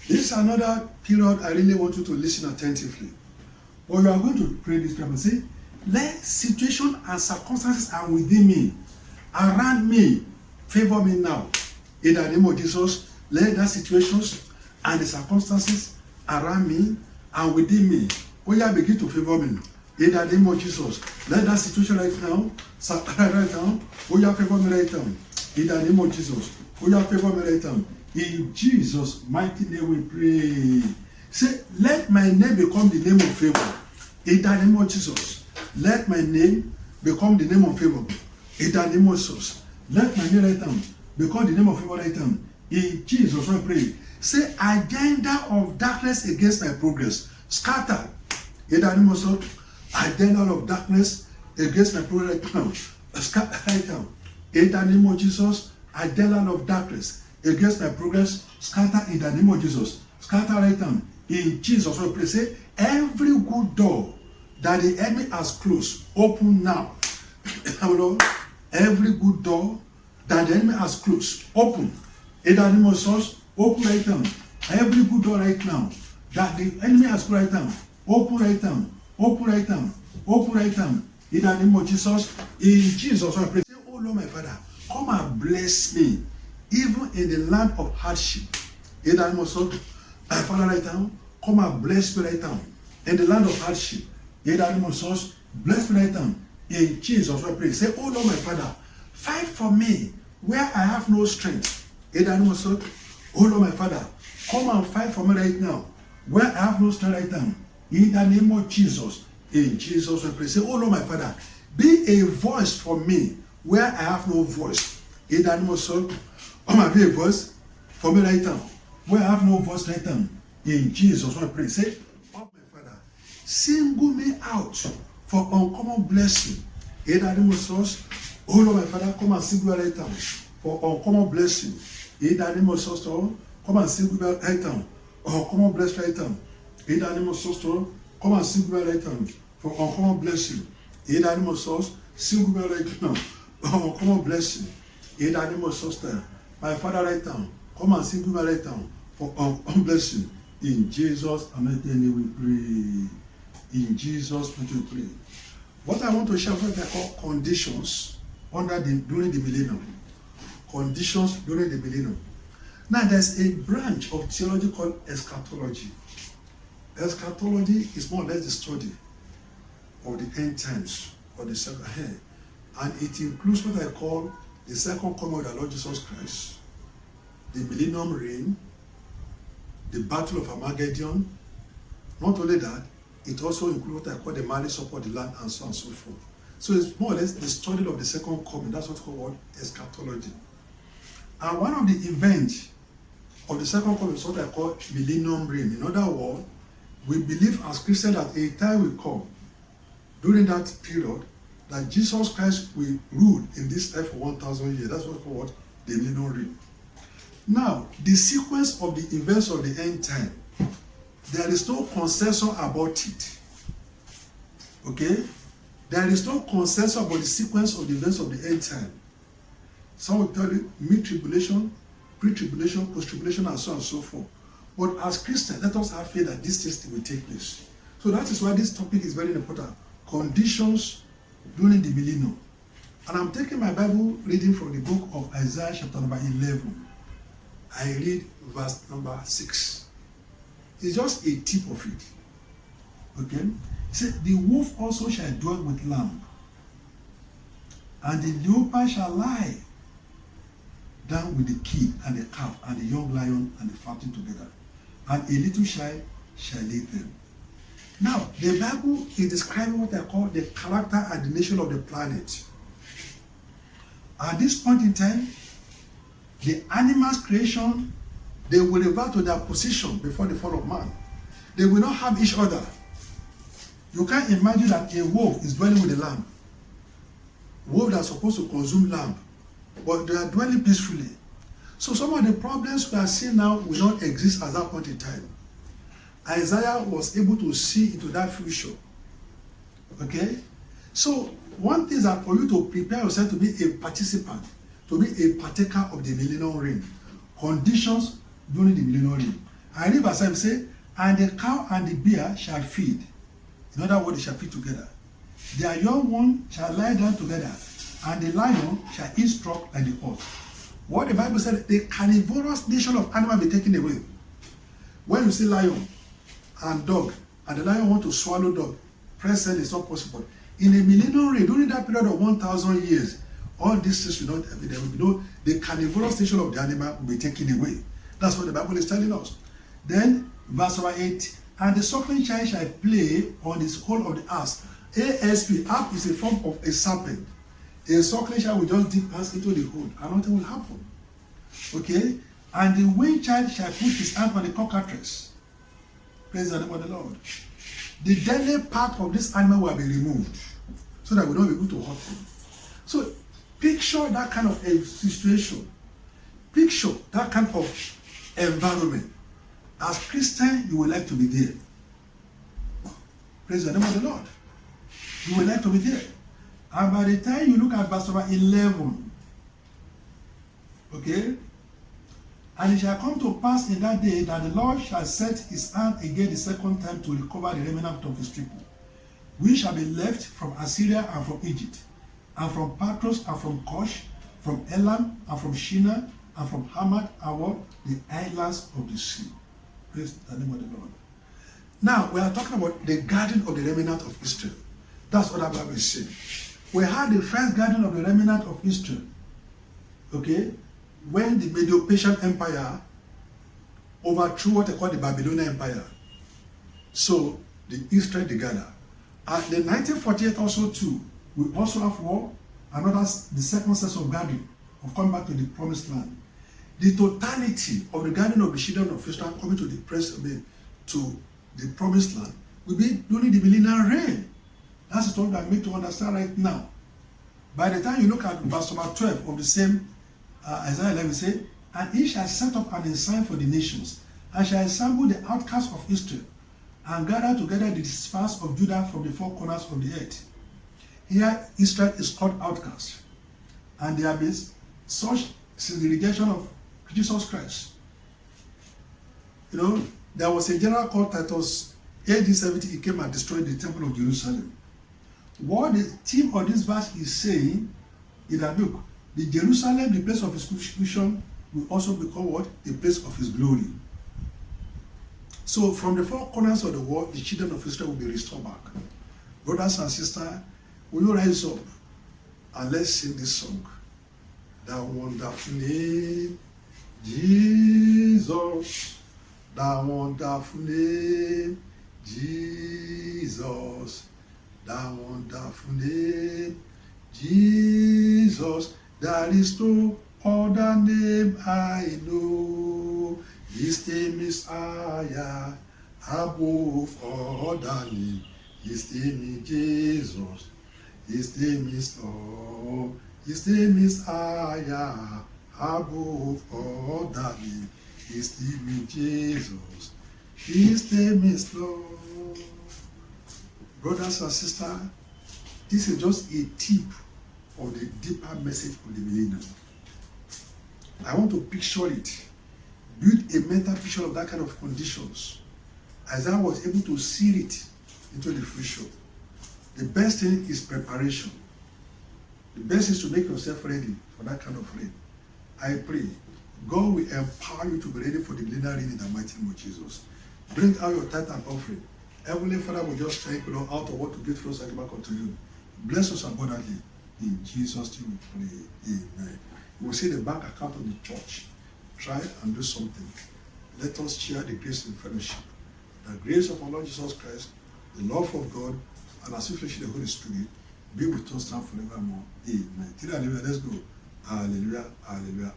This is another period I really want you to listen attentively. But you are going to pray this prayer and say, let situation and circumstances are within me, around me, favor me now. In the name of Jesus, let that situations and the circumstances around me and within me, oh yeah, begin to favor me. In the name of Jesus, let that situation right now, oh yeah, favor me right now. In the name of Jesus, oh yeah, favor me right now. In Jesus' mighty name we pray. Say, let my name become the name of favor. In the name of Jesus, let my name become the name of favor. In the name of Jesus, let my name right now become the name of favor right now. In Jesus, I pray. Say, agenda of darkness against my progress, scatter. In the name of Jesus, agenda of darkness against my progress right now, scatter right now. In the name of Jesus, agenda of darkness against my progress, scatter in the name of Jesus. Scatter right now. In Jesus, I pray. Say, every good door that the enemy has closed, open now. Every good door that the enemy has closed, open. In the name of Jesus, open right now. Every good door right now that the enemy has closed right now, open right now. Open right now. Open right now. In the name of Jesus. In Jesus, I pray. Say, oh Lord, my Father, come and bless me, even in the land of hardship. In the name of Jesus, my Father, right now, come and bless me right now. In the land of hardship. In the name of Jesus, bless me right now. In Jesus, I pray. Say, oh Lord, my Father, fight for me where I have no strength. In the name of Jesus, oh Lord, my Father, come and fight for me right now where I have no strength right now. In the name of Jesus, in Jesus, I pray. Say, oh Lord, my Father, be a voice for me where I have no voice. In the name of Jesus, come and be a voice for me right now where I have no voice right now. In Jesus, I pray. Say, oh my Father, single me out for uncommon blessing. In the name of Jesus, oh Lord, my Father, come and single me right now for uncommon blessing. In the name of Jesus, come and single me right now. Uncommon blessing right now. In the name of Jesus, come and single me right now for uncommon blessing. In the name of Jesus, single me right now for uncommon blessing. In the name of Jesus, my Father, right now, come and single me right now for uncommon blessing. In Jesus' name we pray. In Jesus' name we pray. What I want to share what I call conditions during the millennium. Conditions during the millennium. Now, there's a branch of theology called eschatology. Eschatology is more or less the study of the end times, or the second hand, and it includes what I call the second coming of the Lord Jesus Christ, the millennium reign, the battle of Armageddon. Not only that, it also includes what I call the marriage supper of the Lamb, and so on and so forth. So it's more or less the study of the second coming. That's what's called eschatology. And one of the events of the second coming is what I call millennium reign. In other words, we believe as Christians that a time will come during that period that Jesus Christ will rule in this earth for 1,000 years. That's what's called the millennium reign. Now, the sequence of the events of the end time, there is no consensus about it. Okay? There is no consensus about the sequence of the events of the end time. Some will tell you mid-tribulation, pre-tribulation, post-tribulation, and so on and so forth. But as Christians, let us have faith that these things will take place. So that is why this topic is very important. Conditions during the millennium. And I'm taking my Bible reading from the book of Isaiah chapter number 11. I read verse number 6. It's just a tip of it. Okay? It says, the wolf also shall dwell with lamb, and the leopard shall lie down with the kid and the calf and the young lion and the fatling together, and a little child shall lead them. Now, the Bible is describing what I call the character and the nature of the planet. At this point in time, the animals' creation, they will revert to their position before the fall of man. They will not have each other. You can't imagine that a wolf is dwelling with a lamb. Wolves are supposed to consume lamb, but they are dwelling peacefully. So some of the problems we are seeing now will not exist at that point in time. Isaiah was able to see into that future. Okay? So one thing is that for you to prepare yourself to be a participant, to be a partaker of the millennial reign, conditions during the millennial reign. And in verse 7 say, and the cow and the bear shall feed. In other words, they shall feed together. Their young one shall lie down together, and the lion shall eat straw like the ox. What the Bible said, the carnivorous nation of animals be taken away. When you see lion and dog, and the lion want to swallow dog, present is not possible. In a millennial reign, during that period of 1,000 years, all these things will not, there will be no, the carnivorous nature of the animal will be taken away. That's what the Bible is telling us. Then, verse 8, and the suckling child shall play on the skull of the ass. ASP, app is a form of a serpent. A suckling child will just dip hands into the hole, and nothing will happen. Okay? And the weaned child shall put his hand on the cockatrice. Praise the name of the Lord. The deadly part of this animal will be removed, so that we don't be able to hurt him. So, picture that kind of a situation. Picture that kind of environment. As Christian, you would like to be there. Praise the name of the Lord. You would like to be there. And by the time you look at verse 11, okay? And it shall come to pass in that day that the Lord shall set his hand again the second time to recover the remnant of his people, which shall be left from Assyria and from Egypt, and from Patros and from Cush, from Elam and from Shinar, and from Hamad and what? The islands of the sea. Praise the name of the Lord. Now, we are talking about the garden of the remnant of Israel. That's what the Bible is saying. We had the first garden of the remnant of Israel. Okay? When the Medo-Persian Empire overthrew what they call the Babylonian Empire. So, the Israel they gather. And in 1948 also too, we also have war, the second set of garden of coming back to the promised land. The totality of the garden of the children of Israel coming to the promised land will be during the millennial reign. That's what I make to understand right now. By the time you look at verse number 12 of the same Isaiah 11, say, and he shall set up an ensign for the nations, and shall assemble the outcasts of Israel, and gather together the dispersed of Judah from the four corners of the earth. Here, Israel is called outcast, and there is such segregation of Jesus Christ. You know, there was a general called Titus, AD 70, he came and destroyed the temple of Jerusalem. What the theme of this verse is saying is that, look, the Jerusalem, the place of his crucifixion, will also become what? The place of his glory. So from the four corners of the world, the children of Israel will be restored back. Brothers and sisters, will you rise up and let's sing this song? That wonderful name, Jesus. That wonderful name, Jesus. That wonderful name, Jesus. There is no other name I know. His name is higher above other name. His name is Jesus. His name is Lord. His name is higher above other name. His name is Jesus. His name is Lord. Brothers and sisters, this is just a tip of the deeper message of the millennium. I want to picture it. Build a mental picture of that kind of conditions. As I was able to see it into the future. The best thing is preparation. The best is to make yourself ready for that kind of rain. I pray God will empower you to be ready for the millennial reign in the mighty name of Jesus. Bring out your tithe and offering. Heavenly Father will just thank you, Lord, out of what to give to us and back unto you. Bless us abundantly. In Jesus' name we pray. Amen. You will see the bank account of the church. Try and do something. Let us share the grace and fellowship. The grace of our Lord Jesus Christ, the love of God, and the sweet fellowship of the Holy Spirit be with us now forevermore. Amen. Let's go. Hallelujah. Hallelujah.